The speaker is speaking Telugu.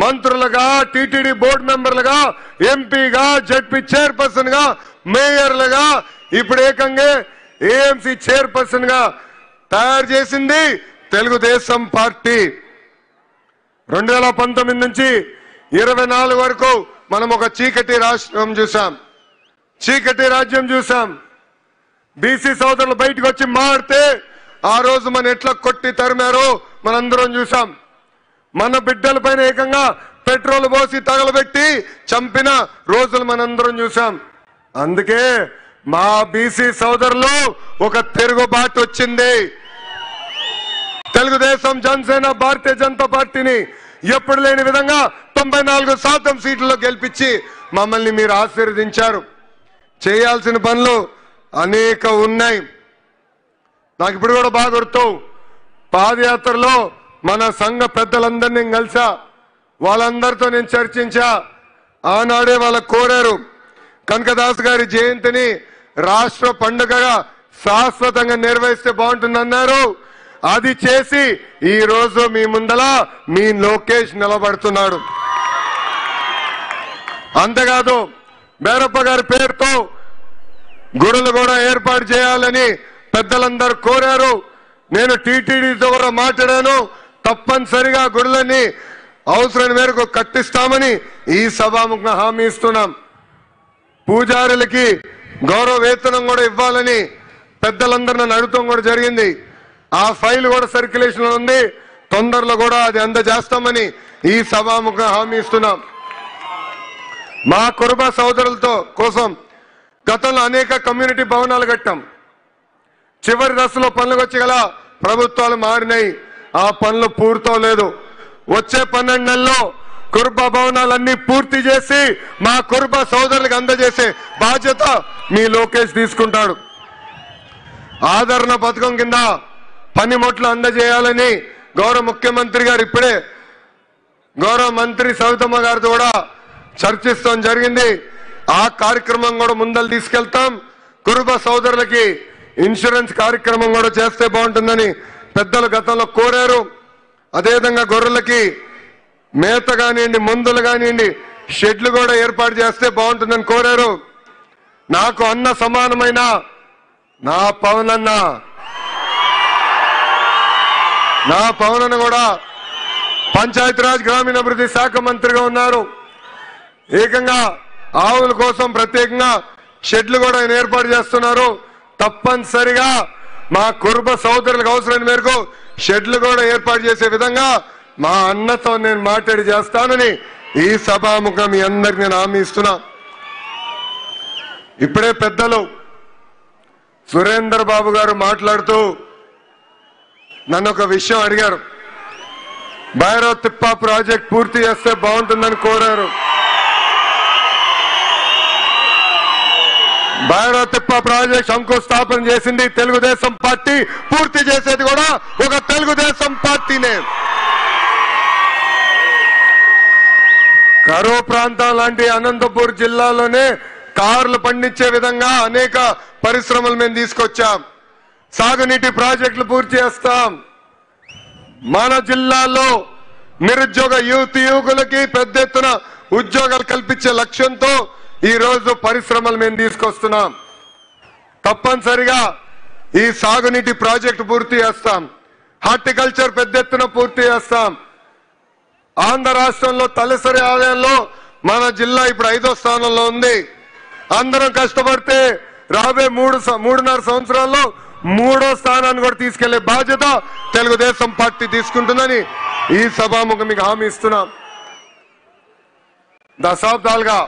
మంత్రులుగా, టీటీడీ బోర్డు మెంబర్లుగా, ఎంపీగా, జడ్పీ చైర్పర్సన్ గా, మేయర్లుగా, ఇప్పుడు ఏకంగా ఏఎంసీ చైర్పర్సన్ గా తయారు చేసింది తెలుగుదేశం పార్టీ. 2019 నుంచి 24 వరకు మనం ఒక చీకటి రాష్ట్రం చూసాం, చీకటి రాజ్యం చూసాం. బీసీ సోదరులు బయటకు వచ్చి మాడితే ఆ రోజు మన ఎట్లా కొట్టి తరిమారో మనందరం చూసాం. మన బిడ్డల పైన ఏకంగా పెట్రోల్ పోసి తగలబెట్టి చంపిన రోజులు మనందరం చూసాం. అందుకే మా బీసీ సోదరులు ఒక తిరుగుబాటు వచ్చింది. తెలుగుదేశం, జనసేన, భారతీయ జనతా పార్టీని ఎప్పుడు లేని విధంగా 94% సీట్లలో గెలిపించి మమ్మల్ని మీరు ఆశీర్వదించారు. చేయాల్సిన పనులు అనేక ఉన్నాయి. నాకు ఇప్పుడు కూడా బాగా గుర్తు, పాదయాత్రలో మన సంఘ పెద్దలందరినీ కలిసా, వాళ్ళందరితో నేను చర్చించా. ఆనాడే వాళ్ళకు కోరారు కనకదాస్ గారి జయంతిని రాష్ట్ర పండుగగా శాశ్వతంగా నిర్వహిస్తే బాగుంటుందన్నారు. అది చేసి ఈ రోజు మీ ముందల మీ లోకేష్ నిలబడుతున్నాడు. అంతేకాదు బేరప్ప గారి పేరుతో గుడులు కూడా ఏర్పాటు చేయాలని పెద్దలందరూ కోరారు. నేను టీటీడీతో కూడా మాట్లాడాను. తప్పనిసరిగా గుడులన్నీ అవసరం మేరకు కట్టిస్తామని ఈ సభాముఖంగా హామీ ఇస్తున్నాం. పూజారులకి గౌరవ వేతనం కూడా ఇవ్వాలని పెద్దలందరూ నన్ను అడుగుతాం కూడా జరిగింది. ఆ ఫైల్ కూడా సర్క్యులేషన్ ఉంది. తొందరలో కూడా అది అందజేస్తామని ఈ సభాముఖంగా హామీ ఇస్తున్నాం. మా కురుబ సోదరులతో కోసం గతంలో అనేక కమ్యూనిటీ భవనాలు కట్టాం. చివరి దశలో పనులకు వచ్చి గల ప్రభుత్వాలు మారినాయి. ఆ పనులు పూర్తవలేదు. వచ్చే 12 నెలల్లో కురుబ భవనాలన్నీ పూర్తి చేసి మా కురుబ సోదరులకు అందజేసే బాధ్యత మీ లోకేష్ తీసుకుంటాడు. ఆదరణ పథకం కింద పనిముట్లు అందజేయాలని గౌరవ ముఖ్యమంత్రి గారు ఇప్పుడే గౌరవ మంత్రి సవితమ్మ గారితో కూడా చర్చిస్తాం జరిగింది. ఆ కార్యక్రమం కూడా ముందలు తీసుకెళ్తాం. కురుబ సోదరులకి ఇన్సూరెన్స్ కార్యక్రమం కూడా చేస్తే బాగుంటుందని పెద్దలు గతంలో కోరారు. అదేవిధంగా గొర్రెలకి మేత కానివ్వండి, మందులు కానివ్వండి, షెడ్లు కూడా ఏర్పాటు చేస్తే బాగుంటుందని కోరారు. నాకు అన్న సమానమైన నా పవనన్న కూడా పంచాయతీరాజ్ గ్రామీణాభివృద్ధి శాఖ మంత్రిగా ఉన్నారు. ఏకంగా ఆవుల కోసం ప్రత్యేకంగా షెడ్లు కూడా ఆయన ఏర్పాటు చేస్తున్నారు. తప్పనిసరిగా మా కురుబ సోదరులకు అవసరమైన మేరకు షెడ్లు కూడా ఏర్పాటు చేసే విధంగా మా అన్నతో నేను మాట్లాడి చేస్తానని ఈ సభాముఖం మీ అందరికి నేను హామీ ఇస్తున్నా. ఇప్పుడే పెద్దలు సురేందర్ బాబు గారు మాట్లాడుతూ నన్ను ఒక విషయం అడిగారు. భైరవ్ తిప్ప ప్రాజెక్ట్ పూర్తి చేస్తే బాగుంటుందని కోరారు. భైరవ్ తిప్ప ప్రాజెక్ట్ శంకుస్థాపన చేసింది తెలుగుదేశం పార్టీ, పూర్తి చేసేది కూడా ఒక తెలుగుదేశం పార్టీనే. కరువు ప్రాంతం లాంటి అనంతపూర్ జిల్లాలోనే కార్లు పండించే విధంగా అనేక పరిశ్రమలు మేము తీసుకొచ్చాం. సాగునీటి ప్రాజెక్టులు పూర్తి చేస్తాం. మన జిల్లాలో నిరుద్యోగ యువకులకి పెద్ద ఎత్తున ఉద్యోగాలు కల్పించే లక్ష్యంతో ఈ రోజు పరిశ్రమలు మేము తీసుకొస్తున్నాం. తప్పనిసరిగా ఈ సాగునీటి ప్రాజెక్టు పూర్తి చేస్తాం. హార్టికల్చర్ పెద్ద ఎత్తున పూర్తి చేస్తాం. ఆంధ్ర రాష్ట్రంలో తలసరి ఆదాయంలో మన జిల్లా ఇప్పుడు 5వ స్థానంలో ఉంది. అందరం కష్టపడితే రాబోయే 3.5 సంవత్సరాల్లో 3వ స్థానాన్ని కూడా తీసుకెళ్లే బాధ్యత తెలుగుదేశం పార్టీ తీసుకుంటుందని ఈ సభాముఖం మీకు హామీ ఇస్తున్నాం. దశాబ్దాలుగా